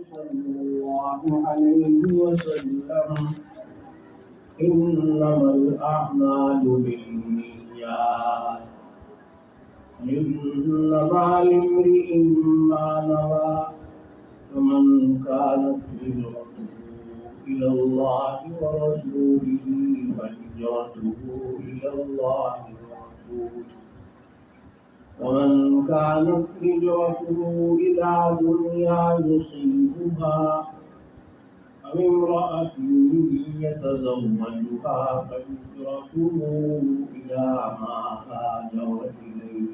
صلى الله عليه وسلم إنما الأعمال بالنيات إنما لامرئ ما نوى فمن كانت هجرته إلى الله ورسوله فهجرته إلى الله ورسوله ومن كانت هجرته إلى دنيا يصيبها أو امرأة يتزوجها فهجرته إلى ما هاجر إليه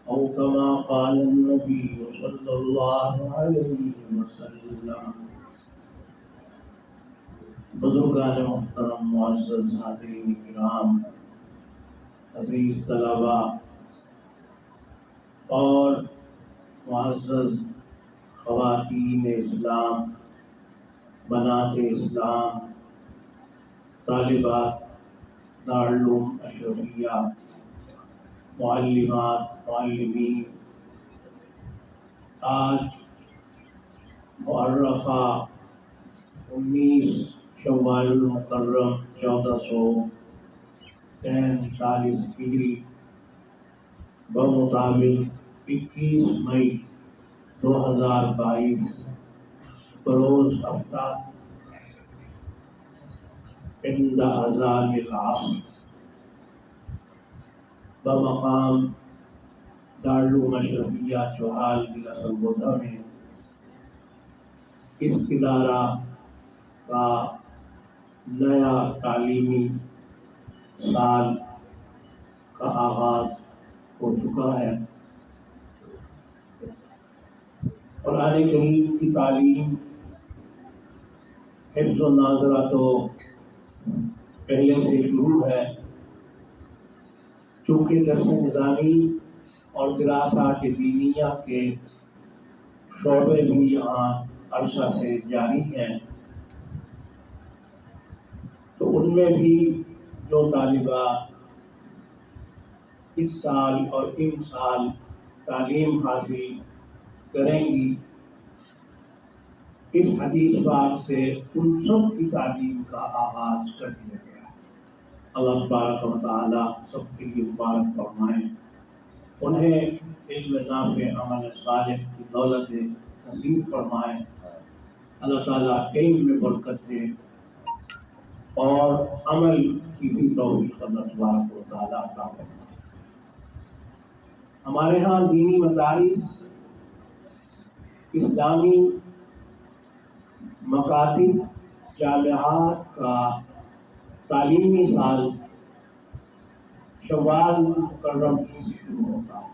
أو كما قال النبي صلى الله عليه وسلم. بزرگان محترم، معزز حاضرین کرام، عزیز طلبا اور معزز خواتین اسلام، بنات اسلام، طالبات دارالعلوم اشرفیہ، معلمات، معلمین، آج مؤرخہ 19 شوال المکرم 1443 ہجری بمطابق 21 مئی 2022 بروز ہفتہ عند اذان العصر بمقام دارالعلوم اشرفیہ چوہال ضلع سرگودا میں اس ادارہ کا نیا تعلیمی سال کا آغاز ہو چکا ہے. قرآن کریم کی تعلیم حفظ و ناظرہ تو پہلے سے شروع ہے، چونکہ درس نظامی اور دراسات دینیہ کے شعبے بھی یہاں عرصہ سے جاری ہیں، تو ان میں بھی جو طالبات اس سال اور ان سال تعلیم حاصل کریں گی، اس حدیث پاک سے ان سب کی تعلیم کا آغاز کر دیا گیا ہے. اللہ تبارک و تعالی سب کے لیے مبارک فرمائیں، انہیں علم نافع عمل صالح کی دولت نصیب فرمائیں. اللہ تعالیٰ علم میں برکت دے اور عمل کی بھی توفیق اللہ تبارک و تعالیٰ عطا فرمائے. ہمارے ہاں دینی مدارس، اسلامی مکاتب، جامعات کا تعلیمی سال شوال مکرم ہی سے شروع ہوتا ہے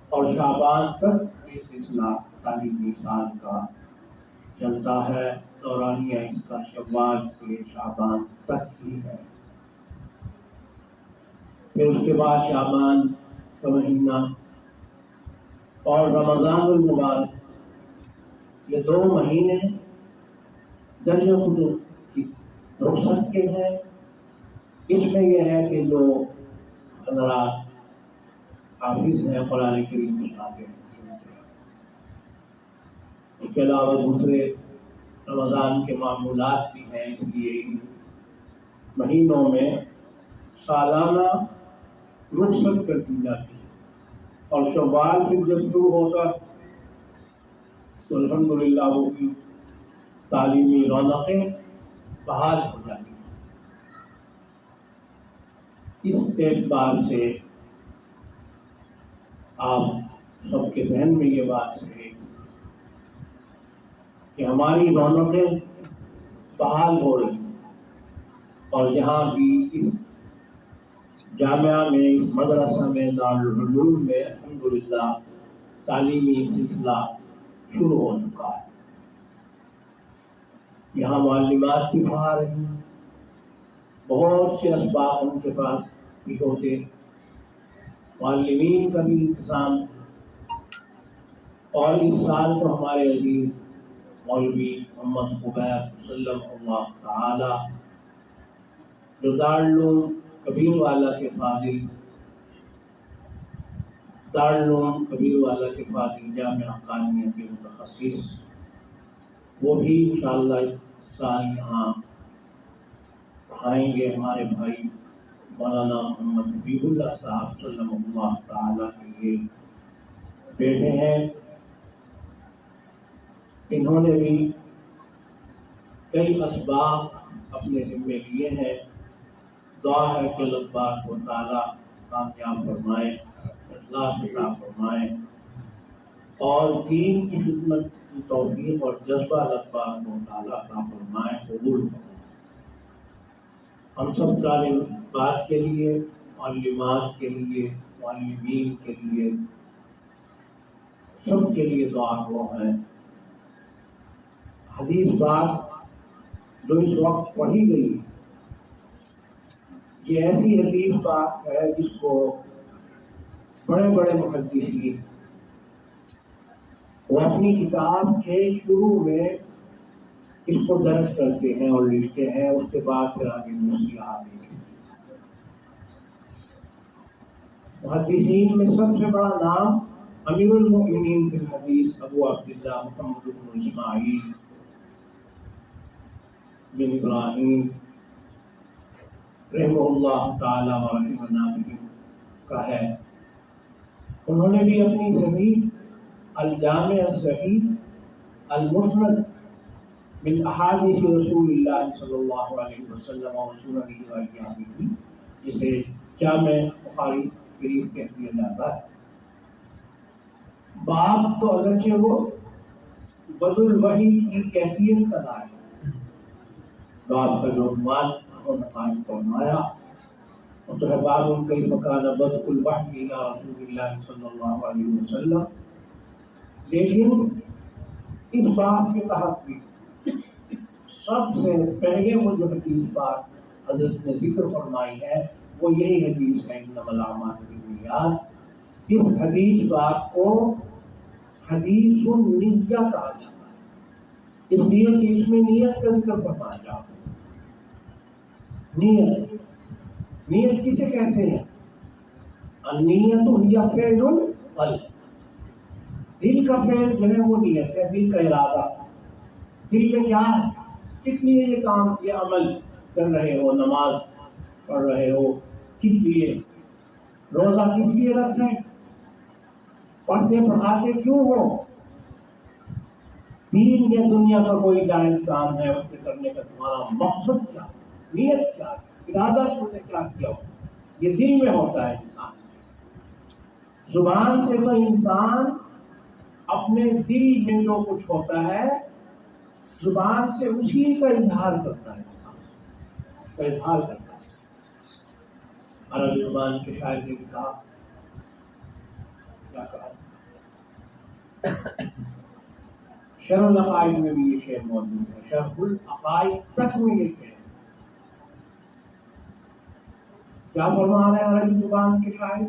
اور شعبان تک یہ سلسلہ تعلیمی سال کا چلتا ہے. دورانیہ اس کا شوال سے شعبان تک ہی ہے. پھر اس کے بعد شعبان کا مہینہ اور رمضان المبارک، یہ 2 مہینے درجہ خطب کی رخصت کے ہیں. اس میں یہ ہے کہ جو حضرات حافظ ہیں قرآن کریم سناتے ہیں. اس کے علاوہ دوسرے رمضان کے معمولات بھی ہیں، اس لیے ان مہینوں میں سالانہ رخصت کر دی جاتی ہے. اور شوال پھر جب شروع ہوتا تو الحمدللہ وہ کی تعلیمی رونقیں بحال ہو جاتی ہیں. اس اعتبار سے آپ سب کے ذہن میں یہ بات رہے کہ ہماری رونقیں بحال ہو رہی ہیں، اور جہاں بھی اس جامعہ میں، اس مدرسہ میں، دارالعلوم میں الحمدللہ تعلیمی سلسلہ شروع ہو چکا ہے. یہاں معلمات بھی پڑھا رہی ہیں، بہت سے اسباق ان کے پاس بھی ہوتے، معلمین کا بھی انتظام. اور اس سال تو ہمارے عزیز مولوی محمد عبید صلی اللہ تعالی جو دارالعلوم کبیر والا کے فاضل دارالعلوم کبیر والا کے فاضل جامعہ حقانیہ کے متخصص، وہ بھی انشاءاللہ اس سال یہاں پڑھائیں گے. ہمارے بھائی مولانا محمد حبیب اللہ صاحب صلی اللہ تعالیٰ کے یہ بیٹے ہیں. انہوں نے بھی کئی اسباب اپنے ذمے لیے ہیں. دعا ہے کہ اللہ تبارک و تعالیٰ کامیاب فرمائے، اخلاص عطا فرمائے اور دین کی خدمت کی توفیق اور جذبہ اللہ تبارک و تعالیٰ عطا فرمائے، قبول فرمائے. ہم سب طالبات کے لیے، معلمات کے لیے، معلمین کے لیے، سب کے لیے دعا ہو ہے. حدیث بات جو اس وقت پڑھی گئی، یہ ایسی حدیث بات ہے جس کو بڑے بڑے محدثین وہ اپنی کتاب کے شروع میں اس کو درج کرتے ہیں اور لکھتے ہیں، اس کے بعد پھر آگے دوسری حدیث. محدثین میں سب سے بڑا نام امیر المؤمنین فی الحدیث ابو عبداللہ محمد بن اسماعیل بن ابراہیم رحمہ اللہ تعالی و رحمنا بہ کا ہے. انہوں نے بھی اپنی صحیح الجامع الصحیح المسند من احادیث رسول اللہ صلی اللہ علیہ وسلم و سننہ و ایامہ، جسے جامع بخاری شریف کہہ دیا جاتا ہے. باب تو اگرچہ وہ بدل الوحی کی کیفیت کا نام ہے، باب کا جو عنوان انہوں نے قائم فرمایا وہ تو ہے باب کیف کان بدء الوحی الی رسول اللہ صلی اللہ علیہ وسلم. لیکن اس بات کے تحت بھی سب سے پہلے وہ جو حدیث بات حضرت نے ذکر فرمائی ہے وہ یہی حدیث ہے انما الاعمال بالنیات. اس حدیث بات کو حدیث النیہ کہا جاتا ہے، اس لیے کہ اس میں نیت کا ذکر فرمایا جاتا ہے. نیت کسے کہتے ہیں؟ النیت ہی فعل القلب، دل کا فعل جو ہے وہ نیت ہے، دل کا ارادہ. دل میں کیا ہے، کس لیے یہ کام یہ عمل کر رہے ہو، نماز پڑھ رہے ہو کس لیے، روزہ کس لیے رکھتے ہیں، پڑھتے پڑھاتے کیوں ہو، دین یا دنیا کا کوئی جائز کام ہے اس کے کرنے کا تمہارا مقصد کیا، نیت کیا ہے، ارادہ تم نے کیا کیا ہو، یہ دل میں ہوتا ہے. انسان زبان سے تو انسان اپنے دل میں جو کچھ ہوتا ہے زبان سے اسی کا اظہار کرتا ہے، انسان کا اظہار کرتا ہے. عربی زبان کے شاعر نے کہا، کیا کہا، شرح العقائد میں بھی یہ شعر موجود ہے، شرح العقائد تک میں یہ شعر کیا فرما رہے ہیں عربی زبان کے شاعر،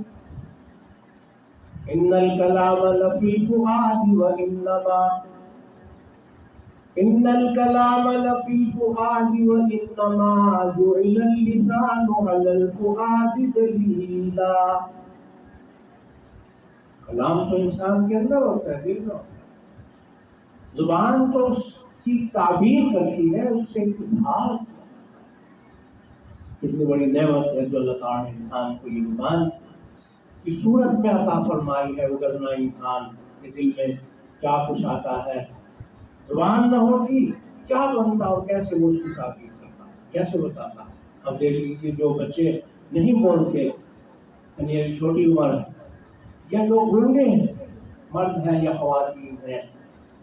ان الکلام لفی الفؤاد وانما ان الکلام لفی الفؤاد وانما جعل اللسان علی الفؤاد دلیلا. کلام تو انسان کے اندر ہوتا ہے، دل میں ہوتا ہے، زبان تو اس کی تعبیر کرتی ہے، اس سے اظہار. کتنی بڑی نعمت ہے جو اللہ تعالیٰ نے انسان کو یہ زبان کی صورت میں عطا فرمائی ہے. وگرنہ انسان کے دل میں کیا کچھ آتا ہے، زبان نہ ہوتی کیا بنتا اور کیسے وہ اس کی تعبیر کرتا، کیسے بتاتا. اب دیکھ لیجیے جو بچے نہیں بولتے، یعنی چھوٹی عمر یا جو گونگے ہیں، مرد ہیں یا خواتین ہیں،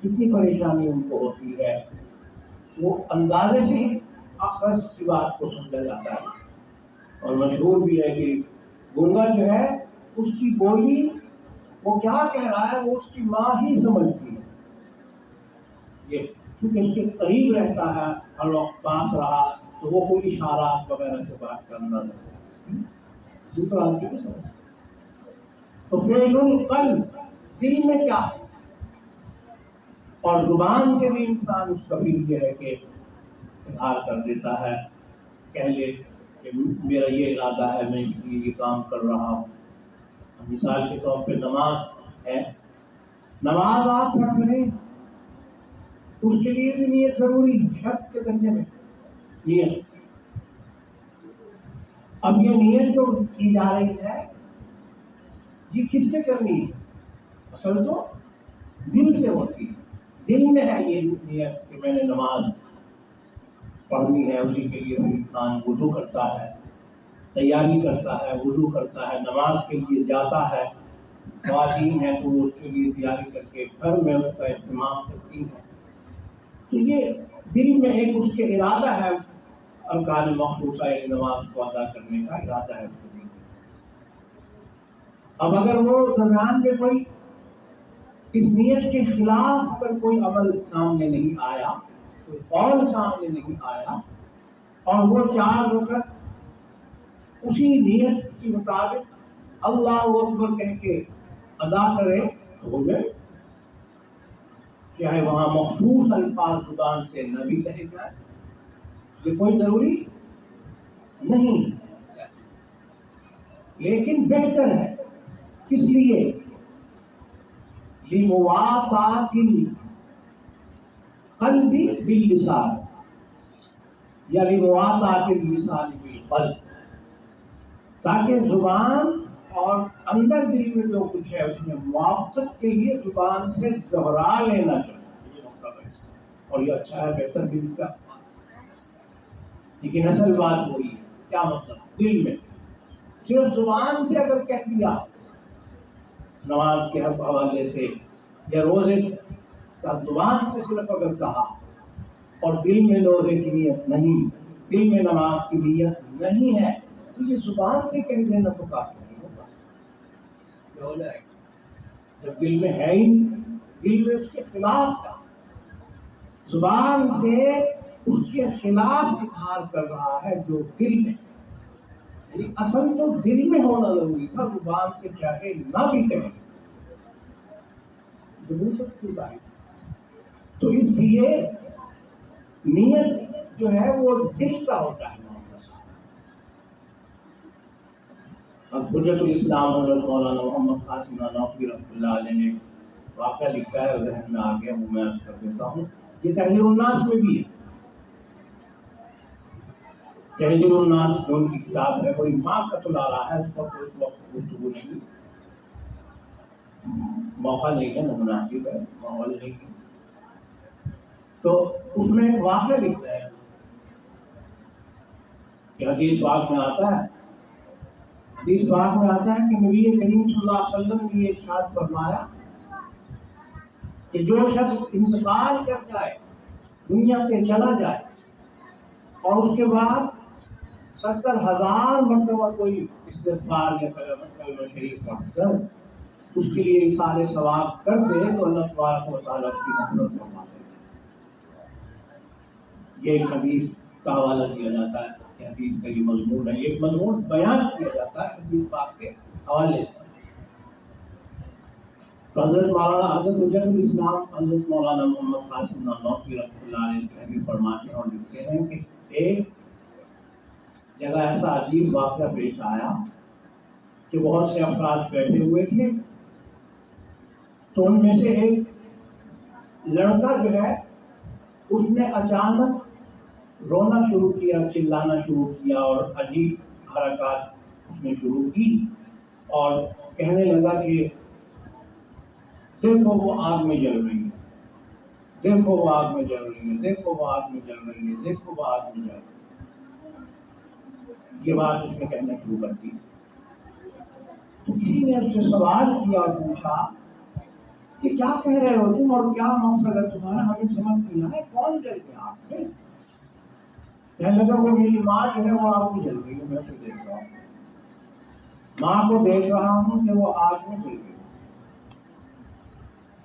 کتنی پریشانی ان کو ہوتی ہے. وہ اندازے سے ہی اخرس کی بات کو سمجھا جاتا ہے. اور مشہور بھی ہے کہ گونگا جو ہے اس کی بولی وہ کیا کہہ رہا ہے وہ اس کی ماں ہی سمجھتی ہے. یہ کیونکہ اس کے قریب رہتا ہے، ہر وقت پاس رہا تو وہ کوئی اشارات وغیرہ سے بات کرنا رہتا ہے، دوسرا آدمی نہیں سمجھتا. تو فعل القلب دل میں کیا ہے، اور زبان سے بھی انسان اس کا بھی یہ ہے کہ اظہار کر دیتا ہے، کہہ لے کہ میرا یہ ارادہ ہے، میں اس لیے یہ کام کر رہا ہوں. مثال کے طور پہ نماز ہے، نماز آپ پڑھ رہے ہیں، اس کے لیے بھی نیت ضروری ہے، شرط کے درجے میں نیت۔ اب یہ نیت جو کی جا رہی ہے یہ کس سے کرنی ہے؟ اصل تو دل سے ہوتی ہے، دل میں ہے یہ نیت کہ میں نے نماز پڑھنی ہے۔ اسی کے لیے انسان وضو کرتا ہے، تیاری کرتا ہے، وضو کرتا ہے، نماز کے لیے جاتا ہے، خواتین ہیں تو وہ اس کے لیے تیاری کر کے گھر میں اس کا اہتمام کرتی ہیں۔ تو یہ دل میں ایک اس کے ارادہ ہے، ارکان مخصوصہ ایک نماز کو ادا کرنے کا ارادہ ہے اس کے دل میں۔ اب اگر وہ درمیان میں کوئی اس نیت کے خلاف اگر کوئی عمل سامنے نہیں آیا، کوئی قول سامنے نہیں آیا، اور وہ 4 رکعت اسی نیت کے مطابق اللہ اکبر کہہ کے ادا کرے تو ہو گئے، چاہے وہاں مخصوص الفاظ زبان سے نہ بھی کہے جائے، یہ کوئی ضروری نہیں، لیکن بہتر ہے۔ کس لیے؟ لِمُوَافَاةِ الْقَلْبِ بِاللِّسَانِ یا لِمُوَافَاةِ اللِّسَانِ بِالْقَلْبِ، تاکہ زبان اور اندر دل میں جو کچھ ہے اس میں موافقت کے لیے زبان سے دہرا لینا چاہیے، یہ مطلب ہے، اور یہ اچھا ہے، بہتر بھی کا۔ لیکن اصل بات وہی ہے، کیا مطلب؟ دل میں صرف زبان سے اگر کہہ دیا نماز کے حوالے سے یا روزے کا زبان سے صرف اگر کہا اور دل میں روزے کی نیت نہیں، دل میں نماز کی نیت نہیں ہے، تو یہ زبان سے کہہ دینا تو کافی نہیں ہوگا، کیا ہو جائے گا؟ جب دل میں ہے ہی، دل میں اس کے خلاف کا، زبان سے اس کے خلاف اظہار کر رہا ہے جو دل میں، یعنی اصل تو دل میں ہونا ضروری تھا، زبان سے چاہے نہ بھی کہے، تو اس لیے نیت جو ہے وہ دل کا ہوتا ہے۔ اب حجت الاسلام حضرت مولانا محمد قاسم نانوتوی رحمۃ اللہ علیہ نے واقعہ لکھا ہے، ذہن میں آ گیا وہ میں عرض کر دیتا ہوں۔ یہ تحریر الناس میں بھی ہے، تحریر الناس جو ان کی کتاب ہے، بڑی ماں قتل آ رہا ہے، اس پر اس وقت گفتگو نہیں، موقع نہیں ہے، نہ مناسب ہے، ماحول نہیں ہے، تو اس میں ایک واقعہ لکھتا ہے کہ حدیث پاک میں آتا ہے، حدیث پاک میں آتا ہے کہ نبی کریم صلی اللہ علیہ وسلم نے یہ ارشاد فرمایا کہ جو شخص انتقال کر جائے، دنیا سے چلا جائے، اور اس کے بعد 70,000 مرتبہ کوئی استغفار یا کلمہ شریف پڑھ کر اس کے لیے اِیصال ثواب کر دے تو اللہ تبارک و تعالیٰ اس کی مغفرت فرماتے ہیں۔ یہ ایک حدیث کا حوالہ دیا جاتا ہے کہ حدیث کا یہ مضمون ہے، ایک مضمون بیان کیا جاتا ہے حدیث پاک کے حوالے سے۔ تو حضرت مولانا حضرت حجت الاسلام حضرت مولانا محمد قاسم نانوتوی رحمۃ اللہ علیہ تحریر فرماتے ہیں اور لکھتے ہیں کہ ایک جگہ ایسا عجیب واقعہ پیش آیا کہ بہت سے افراد بیٹھے ہوئے تھے، تو ان میں سے ایک لڑکا جو ہے اس نے اچانک رونا شروع کیا، چلانا شروع کیا اور عجیب حرکات اس نے شروع کی، اور کہنے لگا کہ دیکھو وہ آگ میں جل رہی ہے، دیکھو وہ آگ میں جل رہی ہے، دیکھو وہ آگ میں جل رہی ہے، دیکھو وہ آگ میں جل رہی ہے۔ یہ بات اس نے کہنا شروع کر دی، تو کسی نے اس سے سوال کیا اور پوچھا کہ کیا کہہ رہے ہو تم اور کیا مقصد ہے تمہارا، ہمیں سمجھ نہیں آیا، کون جل گیا آگ میں؟ کہنے لگا وہ میری ماں جو ہے وہ آگ میں جل رہی ہے، میں اسے دیکھ رہا ہوں، ماں کو دیکھ رہا ہوں کہ وہ آگ میں جل رہی ہے۔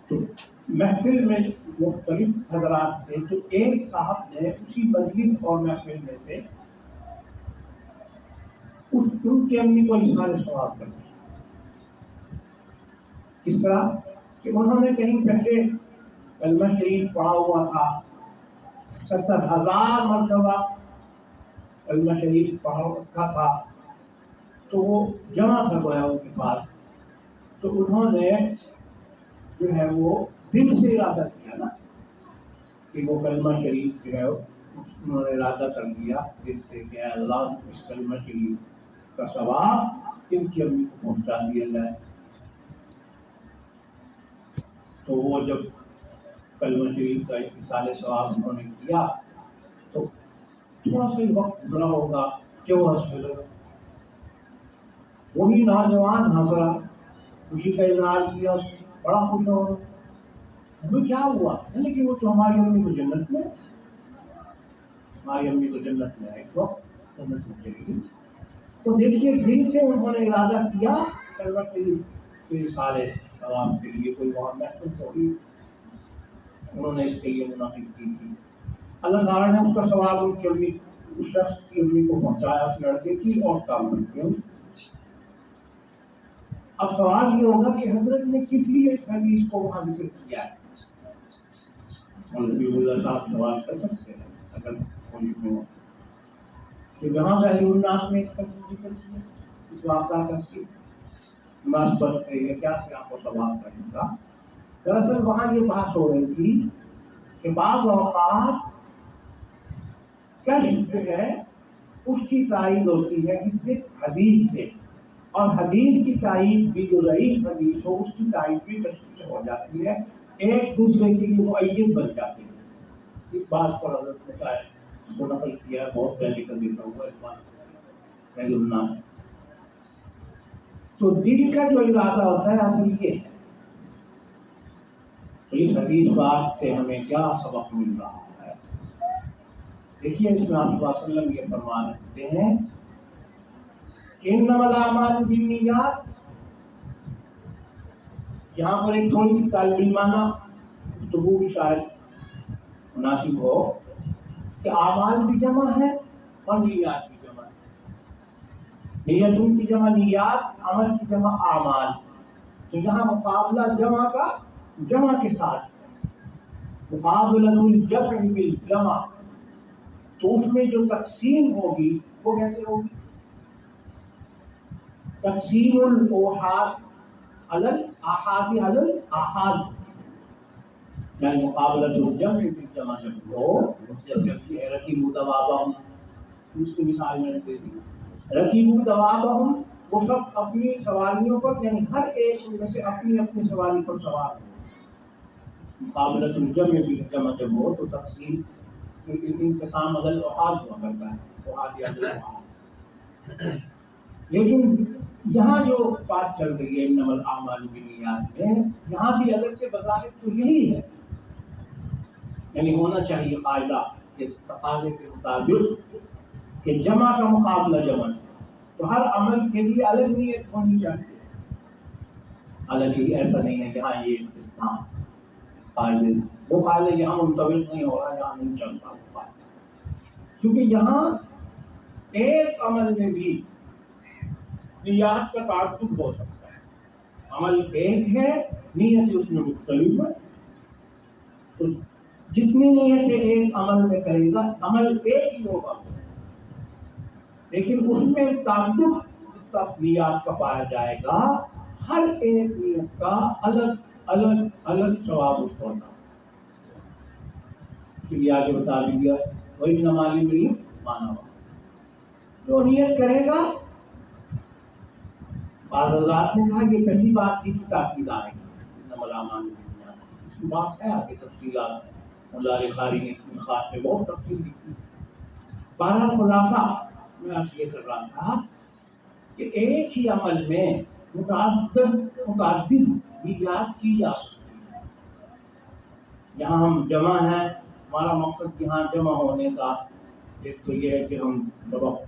تو محفل میں مختلف حضرات تھے، تو ایک صاحب نے اسی مجلس اور محفل میں سے ان کی امی کو اظہار ثواب کر دیا۔ کس طرح کہ انہوں نے کہیں پہلے کلمہ شریف پڑھا ہوا تھا، 70,000 مرتبہ کلمہ شریف پڑھا رکھا تھا، تو وہ جمع تھا گویا ان کے پاس، تو انہوں نے جو ہے وہ دل سے ارادہ کیا نا کہ وہ کلمہ شریف جو ہے انہوں نے ارادہ کر دیا دل سے کہ اللہ اس کلمہ شریف کا ثواب ان کی امی کو پہنچا دیا جائے. تو وہ جب کلمہ شریف کا اتصال ثواب انہوں نے کیا تو تھوڑا سا وقت گزرا ہوگا کہ وہ ہنسنے لگا. وہی نوجوان ہنس رہا, خوشی کا اظہار کیا, اس نے بڑا خوش ہو رہا. ہمیں کیا ہوا کہ وہ تو ہماری امی کو جنت میں, ہماری امی کو جنت میں ہے اس وقت جنت میں چلی گئی. تو دیکھیے دل سے انہوں نے ارادہ کیا کلمہ شریف کے اصالے ثواب کے لیے, کوئی وہاں محفل تھوڑی انہوں نے اس کے لیے منعقد کی تھی. اللہ تعالیٰ نے اس کا ثواب ان کی امی, اس شخص کی امی کو پہنچایا, اس لڑکے کی اور کام کرتے ہیں. اب سوال یہ ہوگا کہ حضرت نے کس لیے اس حدیث کو وہاں ذکر کیا ہے. اللہ صاحب سوال کر سکتے ہیں اگر کوئی ہو کہ جہاں ظاہر الناس میں اس کا ذکر کیا, اس واقعہ کا مناسبت سے یہ کیا سے آپ کو سوال کرنے کا. دراصل وہاں یہ بحث ہو رہی تھی کہ بعض اوقات کشف جو ہے اس کی تائید ہوتی ہے اس سے حدیث سے, اور حدیث کی تائید بھی جو ضعیف حدیث ہو اس کی تائید بھی کشف سے ہو جاتی ہے, ایک دوسرے کے لیے مؤید بن جاتی ہے. اس بات پر حضرت نے کہا ہے کو نقل کیا ہے, بہت پہلے کا دیکھا ہوا اس بات پہلے الناس. تو دل کا جو ارادہ ہوتا ہے اصل یہ ہے. تو اس حدیث بات سے ہمیں کیا سبق مل رہا ہے. دیکھیے اس میں آپ صلی اللہ علیہ وسلم یہ فرما رہتے ہیں کہ انما الاعمال بالنیات. یہاں پر ایک تھوڑی سی طالب علمانہ گفتگو بھی شاید مناسب ہو کہ اعمال بھی جمع ہے اور نیات بھی جمع ہے. نیتوں کی جمع نیات, عمل کی جمع اعمال. تو یہاں مقابلہ جمع کا جمع کے ساتھ مقابلۃ الجمع بالجمع. تو اس میں جو تقسیم ہوگی وہ کیسے ہوگی؟ تقسیم الاحاد علی الاحاد علی الاحاد, یعنی مقابلۃ الجمع بالجمع جب ہو, جیسے رکیبوا دوابہم, اس کی مثال میں نے دے دی. رکیبوا دوابہم, وہ سب اپنی سواریوں پر, یعنی ہر ایک ان میں سے اپنی اپنی سواری پر سوار ہو. مقابلۃ الجمع بالجمع جب ہو تو تقسیم انقسام علی الاحاد ہوا کرتا ہے, احاد یا الاحاد. لیکن یہاں جو بات چل رہی ہے انما الاعمال بالنیات میں, یہاں بھی اگرچہ بظاہر تو یہی ہے, یعنی ہونا چاہیے قاعدہ کہ تقاضے کے مطابق کہ جمع کا مقابلہ جمع سے, تو ہر عمل کے لیے الگ نیت ہونی چاہیے. حالانکہ ایسا نہیں ہے کہ ہاں یہ استثناء اس قاعدے سے, وہ قاعدہ یہاں منطبق نہیں ہو رہا, یہاں نہیں چلتا وہ قاعدہ, کیونکہ یہاں ایک عمل میں بھی نیات کا تعدد ہو سکتا ہے. عمل ایک ہے, نیت اس میں مختلف ہے, تو جتنی نیتیں ایک عمل میں کرے گا عمل ایک ہی ہوگا, لیکن اس میں تعدد جتنا نیات کا پایا جائے گا, ہر ایک نیت کا الگ الگ الگ ثواب اس کو ہوتا ہے. اس لیے آگے بتا دیا وہی نمالی میں مانا ہوا جو نیت کرے گا. بعض حضرات نے کہا یہ پہلی بات کی تاکید آئے گی انما الاعمال بالنیات, اس کی بات ہے آگے تفصیلات ہیں. مولا علی قاری نے خاص میں بہت تفصیل لکھی. بہرحال خلاصہ میں آپ یہ کر رہا تھا کہ ایک ہی عمل میں متعدد نیات کی جا سکتی ہے. یہاں ہم جمع ہیں, ہمارا مقصد یہاں جمع ہونے کا ایک تو یہ ہے کہ ہم سبق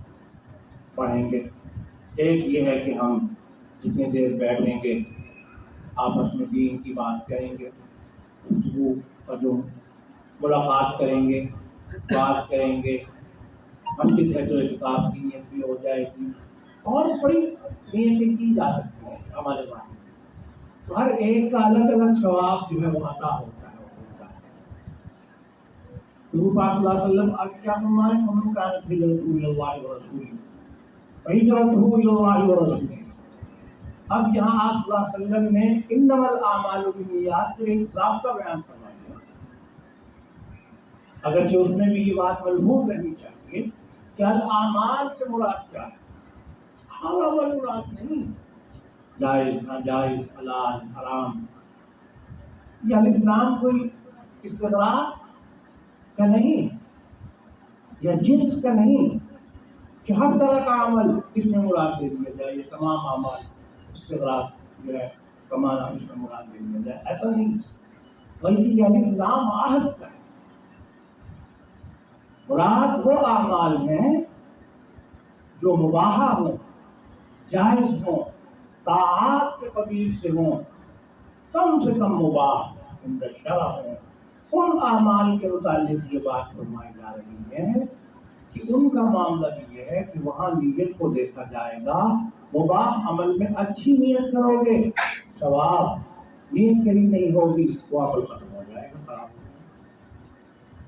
پڑھیں گے, ایک یہ ہے کہ ہم جتنی دیر بیٹھیں گے آپس میں دین کی بات کریں گے, گفتگو اور جو ملاقات کریں گے, بات کریں گے, مسجد ہے تو اعتکاف کی نیت بھی ہو جائے گی, اور بڑی نیتیں کی جا سکتی ہیں ہمارے بارے میں. تو ہر ایک کا الگ الگ ثواب جو ہے وہ عطا ہوتا ہے. حضور پاک صلی اللہ علیہ وسلم آگے کیا فرمائے, فمن کانت ہجرتہ الی اللہ ورسولہ فہجرتہ الی اللہ ورسولہ. اب یہاں آپ صلی اللہ علیہ وسلم نے انما الاعمال بالنیات تو ایک ضابطہ بیان فرما دیا، اگرچہ اس میں بھی یہ بات ملحوظ رہنی چاہیے کہ الاعمال سے مراد کیا ہے، ہر عمل مراد نہیں، جائز ناجائز حلال حرام، یہ الف لام کوئی استغراق کا نہیں یا جنس کا نہیں کہ ہر طرح کا عمل اس میں مراد دے دیا جائے، یہ تمام اعمال استغراق جو ہے کمانا اس میں مراد دے دیا جائے، ایسا نہیں، بلکہ یہ الف لام عہد کا ہے، مراد وہ اعمال ہیں جو مباحہ ہوں، جائز ہوں، طاعات کے قبیل سے ہوں، کم سے کم مباح عند الشرع ہوں، ان اعمال کے متعلق یہ بات فرمائی جا رہی ہے کہ ان کا معاملہ یہ ہے کہ وہاں نیت کو دیکھا جائے گا، مباح عمل میں اچھی نیت کرو گے ثواب، نیت صحیح نہیں ہوگی وہ عمل ختم ہو جائے گا، خراب ہو جائے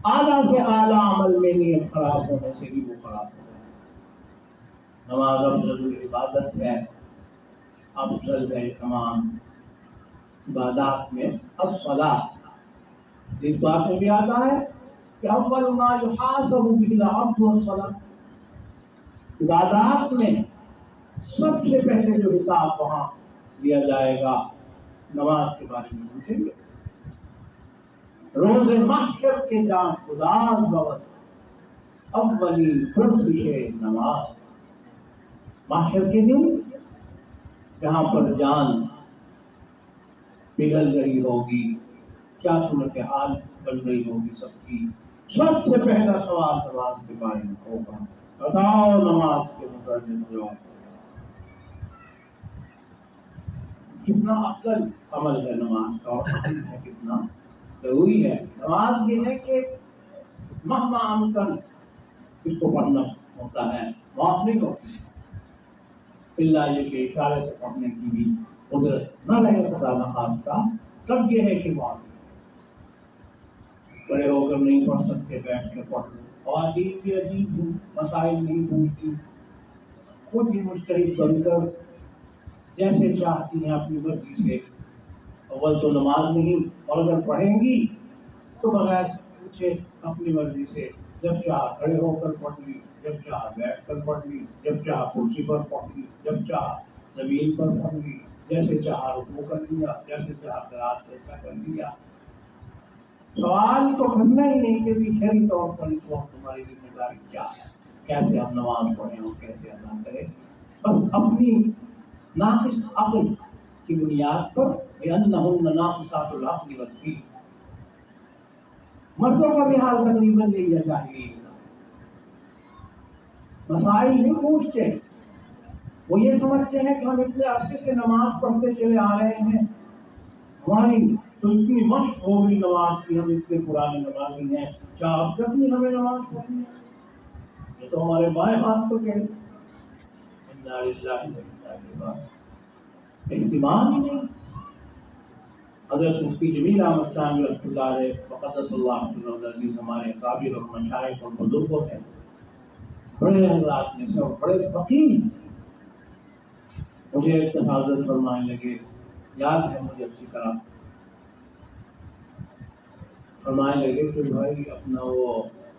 گا، اعلیٰ سے اعلیٰ عمل میں نیت خراب ہونے سے بھی وہ خراب ہو جائے گا۔ نماز افضل عبادت ہے، افضل ہے تمام عبادات میں الصلاۃ، اس بات میں بھی آتا ہے کہ اول ما یحاسب به العبد الصلاۃ، عبادات میں سب سے پہلے جو حساب وہاں دیا جائے گا نماز کے بارے میں پوچھیں گے، روز محشر کے جان گداز بوت اولی پرسش نماز، محشر کے دن جہاں پر جان پگھل رہی ہوگی، کیا صورتحال بن رہی ہوگی سب کی، سب سے پہلا سوال نماز کے بارے میں ہوگا، بتاؤ نماز کے متعلق جواب، کتنا افضل عمل ہے نماز کا اور اہم ہے، کتنا ضروری ہے نماز، یہ ہے کہ مہما امکن اس کو پڑھنا ہوتا ہے، معاف نہیں ہوتی، اللہ یہ کہ اشارے سے پڑھنے کی بھی قدرت نہ رہے خدا نخواستہ، تب یہ ہے کہ معاف بڑے ہو کر نہیں پڑھ سکتے، بیٹھ کے پڑھ لو، خواتین بھی عجیب مسائل نہیں پوچھتی، خود ہی مجتہد بن کر جیسے چاہتی ہیں اپنی مرضی سے، اول تو نماز نہیں، اور اگر پڑھیں گی تو بغیر پوچھے اپنی مرضی سے جب چاہ کھڑے ہو کر پڑھ لی، جب چاہ بیٹھ کر پڑھ لی، جب چاہ کرسی پر پڑھ لی، جب چاہ زمین پر پڑھ لی، جیسے چاہ رکوع کر لیا، جیسے چاہ قرات سجدہ کر لیا، سوال تو کرنا ہی نہیں کہ بھی شرعی طور پر اس وقت ہماری ذمہ داری کیا ہے، کیسے ہم نماز پڑھیں اور کیسے ادا کریں، بس اپنی ناقص عقل کی بنیاد پر لأنہن ناقصات العقل والدین، مردوں کا بھی حال تقریباً یہی ہے، جاہلی مسائل نہیں پوچھتے، وہ یہ سمجھتے ہیں کہ ہم اتنے عرصے سے نماز پڑھتے چلے آ رہے ہیں، ہماری تو اتنی مشق ہو گئی نماز کی، ہم اتنے پرانے نمازی ہیں، کیا اب تک نہیں ہمیں نماز پڑھنی ہے، یہ تو ہمارے بائیں ہاتھ کو کہے، انا للہ و انا الیہ راجعون، اہتمام ہی نہیں۔ حضرت مفتی جمیل احمد ثانوی رحمۃ اللہ علیہ وقدس اللہ سرہ العزیز، ہمارے کابر اور مشائخ اور بزرگوں ہیں، بڑے حضرات میں سے اور بڑے فقیہ، مجھے ایک دفعہ حضرت فرمانے لگے، یاد ہے مجھے اچھی طرح، فرمانے لگے کہ بھائی اپنا وہ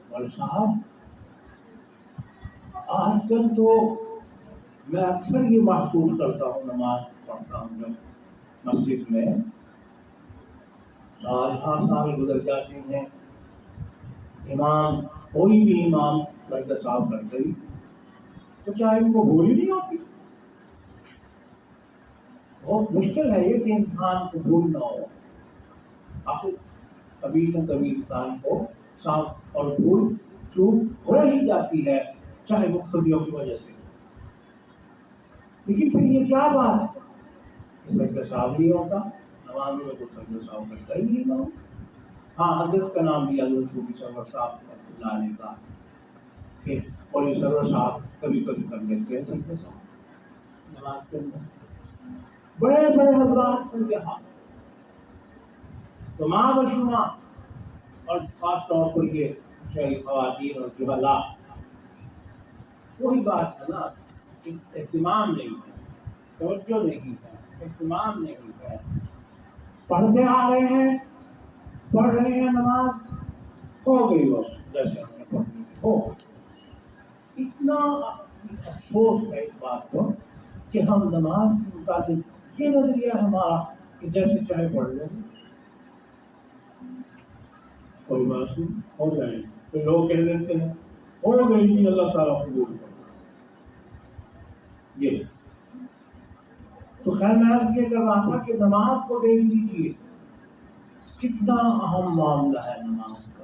مول صاحب، آج کل تو میں اکثر یہ محسوس کرتا ہوں، نماز پڑھتا ہوں جب مسجد میں، سال گزر جاتے ہیں، امام کوئی بھی امام سجدہ صاحب کر گئی تو کیا ان کو بھول ہی نہیں ہوتی؟ بہت مشکل ہے یہ کہ انسان کو بھول نہ ہو، آخر کبھی نہ کبھی انسان کو صاف اور بھول چوک ہو ہی جاتی ہے، چاہے مقتدیوں کی وجہ سے، لیکن پھر یہ کیا بات ہے کہ سجدہ صاحب نہیں ہوتا، نماز میں تو سجدہ صاحب کرتا ہی نہیں ہوں۔ ہاں، حضرت کا نام بھی حضرت صوفی سرور صاحب رحمۃ اللہ علیہ کا، کہ مولوی سرور صاحب کبھی کبھی کر لیتے ہیں سجدہ صاحب نماز کے اندر، بڑے بڑے حضرات ان کے ہاتھ تو ماں بشما، اور خاص طور پر یہ شہری خواتین اور جہلاء، وہی بات ہے نا، اہتمام نہیں ہے، توجہ نہیں ہے، اہتمام نہیں ہے، پڑھتے آ رہے ہیں، پڑھ رہے ہیں، نماز ہو گئی بس جیسے ہم نے پڑھنی تھی ہو گئی۔ اتنا افسوس ہے اس بات پر کہ ہم نماز کے متعلق یہ نظریہ ہمارا کہ جیسے چاہے پڑھ لیں کوئی بات نہیں، ہو جائے، تو لوگ کہہ دیتے ہیں ہو گئی تھی، اللہ تعالیٰ قبول کر یہ۔ تو خیر میں عرض یہ کر رہا تھا کہ نماز کو دیکھ لیجیے، کتنا اہم معاملہ ہے نماز کا،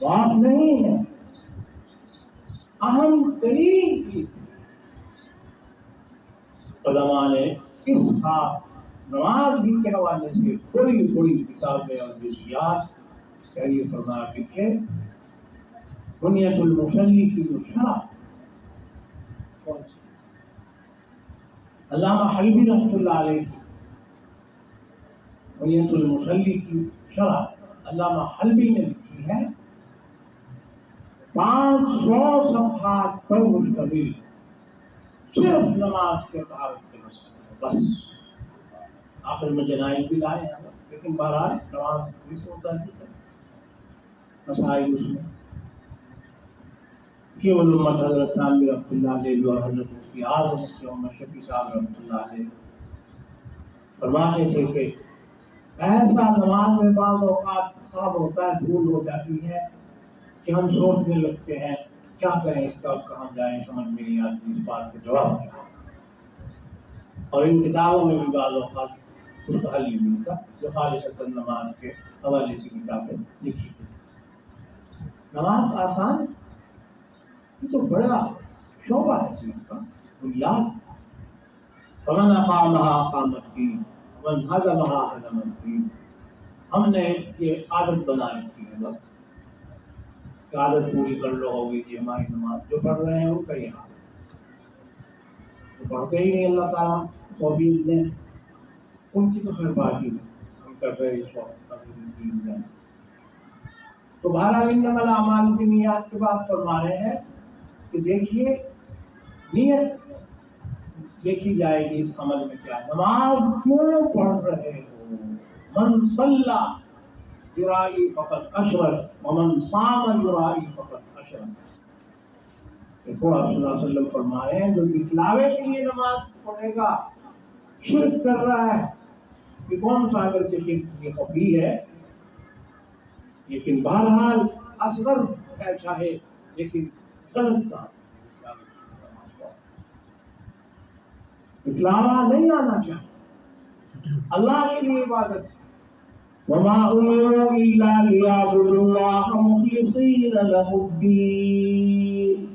بات نہیں ہے، اہم ترین چیز۔ علماء نے اس خاص نماز ہی کے حوالے سے بڑی بڑی کتابیں اور جزیات یہ فرمایا کہ بنیت المصلی کی جو شرح علامہ حلبی رحمۃ اللہ علیہ کی بنیت المصلی کی شرح علامہ حلبی نے لکھی ہے، 500 صفحات پر مشتمل، صرف نماز کے تعارف کے مسئلے بس۔ آخر میں جنائز بھی لائے ہیں، لیکن بہرحال نماز اس سے متعلق ہے، مسائل اس میں کہ علومت حضرت تھانوی رحمۃ اللہ علیہ اور حضرت مفتی اعظم محمد شفیع صاحب رحمۃ اللہ علیہ فرماتے تھے کہ ایسا نماز میں بعض اوقات صاف ہوتا ہے، بھول ہو جاتی ہے کہ ہم سوچنے لگتے ہیں کیا کریں اس کا، کہاں جائیں، سمجھ میں نہیں آتی اس بات کا جواب کیا۔ اور ان کتابوں میں بھی بعض اوقات اس کا حل نہیں ملتا، جو خالصتاً نماز کے حوالے سے کتابیں لکھی گئی۔ نماز آسان ہے، یہ تو بڑا شعبہ ہے دین کا، بنیاد۔ فمن اقامها اقام الدین ومن هدمها هدم الدین۔ ہم نے یہ عادت بنا رکھی ہے، بس عادت پوری کر لو، ہوگی کہ ہماری نماز جو پڑھ رہے ہیں ان کا یہ حال ہے، جو پڑھتے ہی نہیں اللہ تعالیٰ توفیق دیں، ان کی تو خیر بات ہی نہیں، ہم کر رہے اس وقت دین جائیں۔ تو بہرحال انما الاعمال بالنیات کے بعد فرما رہے ہیں کہ دیکھیے نیت دیکھی جائے گی اس عمل میں کیا، نماز کیوں پڑھ رہے ہو، من صلی یرائی فقط اشرک ومن صام یرائی فقط اشرک۔ دیکھو آپ صلی اللہ علیہ وسلم فرما رہے ہیں جو دکھلاوے کے لیے نماز پڑھے گا شرک کر رہا ہے، کہ کون سا اگر سے شرک یہ خفی ہے لیکن بہرحال اصغر ہے چاہے، لیکن غلط کام دکھلاوا نہیں آنا چاہیے، اللہ کے لیے عبادت ہے۔ وما امروا الا ليعبدوا الله مخلصين له الدين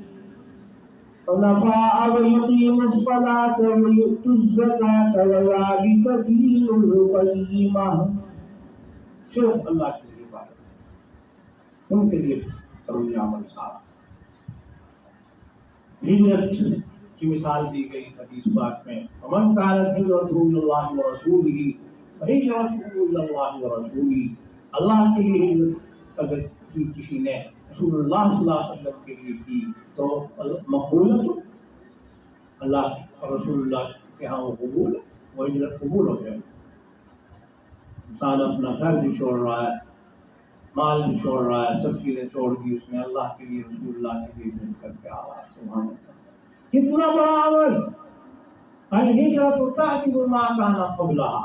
حنفاء ويقيموا الصلاة ويؤتوا الزكاة وذلك دين القيمة۔ صرف اللہ کے لیے عبادت ہے، ان کے لیے ضروری عمل صاف۔ ہجرت کی مثال دی گئی حدیث پاک میں، ومن كانت هجرته الى الله ورسوله فهجرته الى الله ورسوله۔ اللہ کے لیے ہجرت اگر کی کسی نے رسول اللہ صلی اللہ علیہ وسلم کے لیے کی تو مقبول ہے، اللہ اور رسول اللہ کے ہاں وہ قبول ہے، وہ ہجرت قبول ہو جائے۔ انسان اپنا گھر بھی چھوڑ رہا ہے، مال بھی چھوڑ رہا ہے، سب چیزیں چھوڑ دی اس نے، اللہ کے لیے رسول اللہ کے لیے ہجرت کر کے آ رہا ہے۔ سبحان اللہ، کتنا بڑا عمل۔ الہجرت تعدل ما کان قبلها،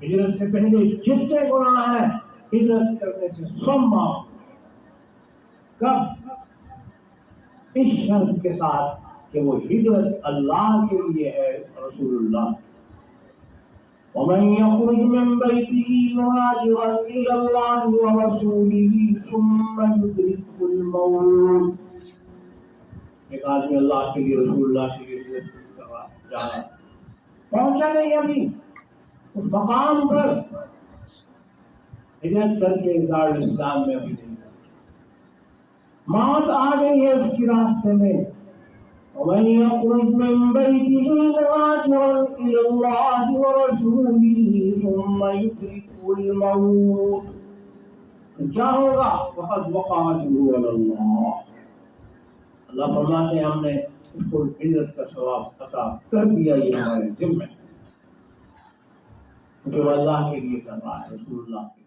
ہجرت سے پہلے جتنے گناہ ہیں ہجرت کرنے سے سب معاف۔ کب؟ اس شرط کے ساتھ کہ وہ ہجرت اللہ کے لیے ہے، رسول اللہ۔ ومن يخرج من بيته مهاجرا الى الله ورسوله ثم يدركه الموت۔ ایک آدمی اللہ کے لیے رسول اللہ کے لیے ہجرت کر رہا جا رہا، پہنچا نہیں ابھی اس مقام پر، ہجرت کر کے دارالاسلام میں ابھی نہیں، موت آ گئی ہے اس کی راستے میں۔ ومن يخرج من بيته مهاجرا الى الله ورسوله ثم يدركه الموت، کیا ہوگا؟ وقد وقع اجره على الله۔ اللہ فرماتے ہیں ہم نے اس کو عزت کا ثواب عطا کر دیا، یہ ہمارے ذمہ ہے، کیونکہ وہ اللہ کے لیے کر رہا ہے، رسول اللہ کے